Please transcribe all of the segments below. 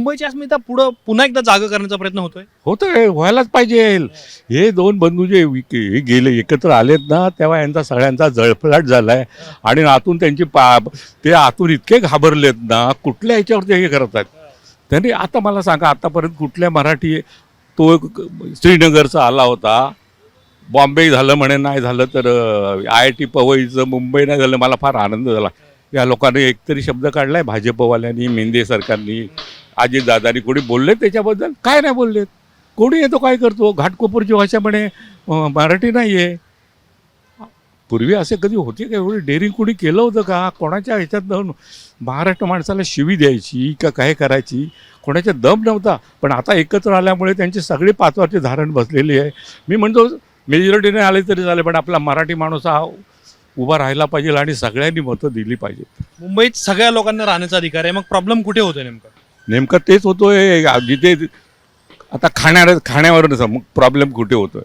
मुंबईची अस्मिता पुन्हा एकदा जागा करण्याचा प्रयत्न होतोय. होतं, व्हायलाच पाहिजे. हे दोन बंधू जे हे गेले एकत्र आलेत ना, तेव्हा यांचा सगळ्यांचा जळफळाट झालाय आणि आतून त्यांची ते आतून इतके घाबरलेत ना, कुठल्या ह्याच्यावर ते हे करतात. त्यांनी आता मला सांगा, आतापर्यंत कुठल्या मराठी तो श्रीनगरचा आला होता, बॉम्बे झालं म्हणे, नाही झालं तर IIT पवईचं मुंबई नाही झालं. मला फार आनंद झाला. या लोकांनी एकतरी शब्द काढलाय, भाजपवाल्यांनी, मेंदे सरकारनी, अजितदादांनी. कोणी बोलले त्याच्याबद्दल? काय नाही बोललेत. कोणी येतो काय करतो. घाटकोपरची भाषा म्हणे मराठी नाही आहे. पूर्वी असे कधी होते का? एवढी डेअरिंग कोणी केलं होतं का? कोणाच्या ह्याच्यात महाराष्ट्र माणसाला शिवी द्यायची का काय करायची कोणाच्या दम नव्हता. पण आता एकत्र आल्यामुळे त्यांची सगळी पाचवारची धारण बसलेली आहे. मी म्हणतो मेजॉरिटीने आले तरी झाले, पण आपला मराठी माणूस हा उभा राहायला पाहिजे आणि सगळ्यांनी मतं दिली पाहिजेत. मुंबईत सगळ्या लोकांना राहण्याचा अधिकार आहे. मग प्रॉब्लेम कुठे होतोय नेमकं तेच होतोय. जिथे आता खाण्यावरच मग प्रॉब्लेम कुठे होतोय.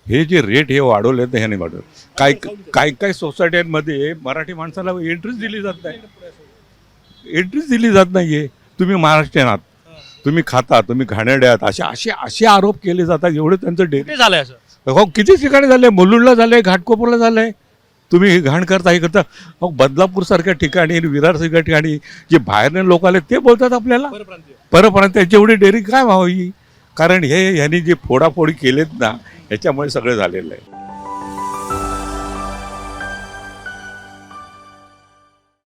हे जे रेट हे वाढवले तर ह्याने वाढवलं. काय सोसायट्यांमध्ये मराठी माणसाला एंट्रीच दिली जात नाही. तुम्ही महाराष्ट्रीयन आहात, तुम्ही खाता, तुम्ही घाणेरडे आहात, असे आरोप केले जातात. एवढे त्यांचं कुठे झालंय असं? हो, किती ठिकाणी झाले. मुलुंडला झालंय, घाटकोपरला झालंय. तुम्ही हे घाण करता, हे करता. अहो, बदलापूरसारख्या ठिकाणी, विरारसारख्या ठिकाणी जे बाहेरने लोक आले ते बोलतात आपल्याला परप्रांतीय. एवढी डेअरिंग काय व्हावी? कारण ह्यांनी जे फोडाफोडी केलेत ना, ह्याच्यामुळे सगळं झालेलं आहे.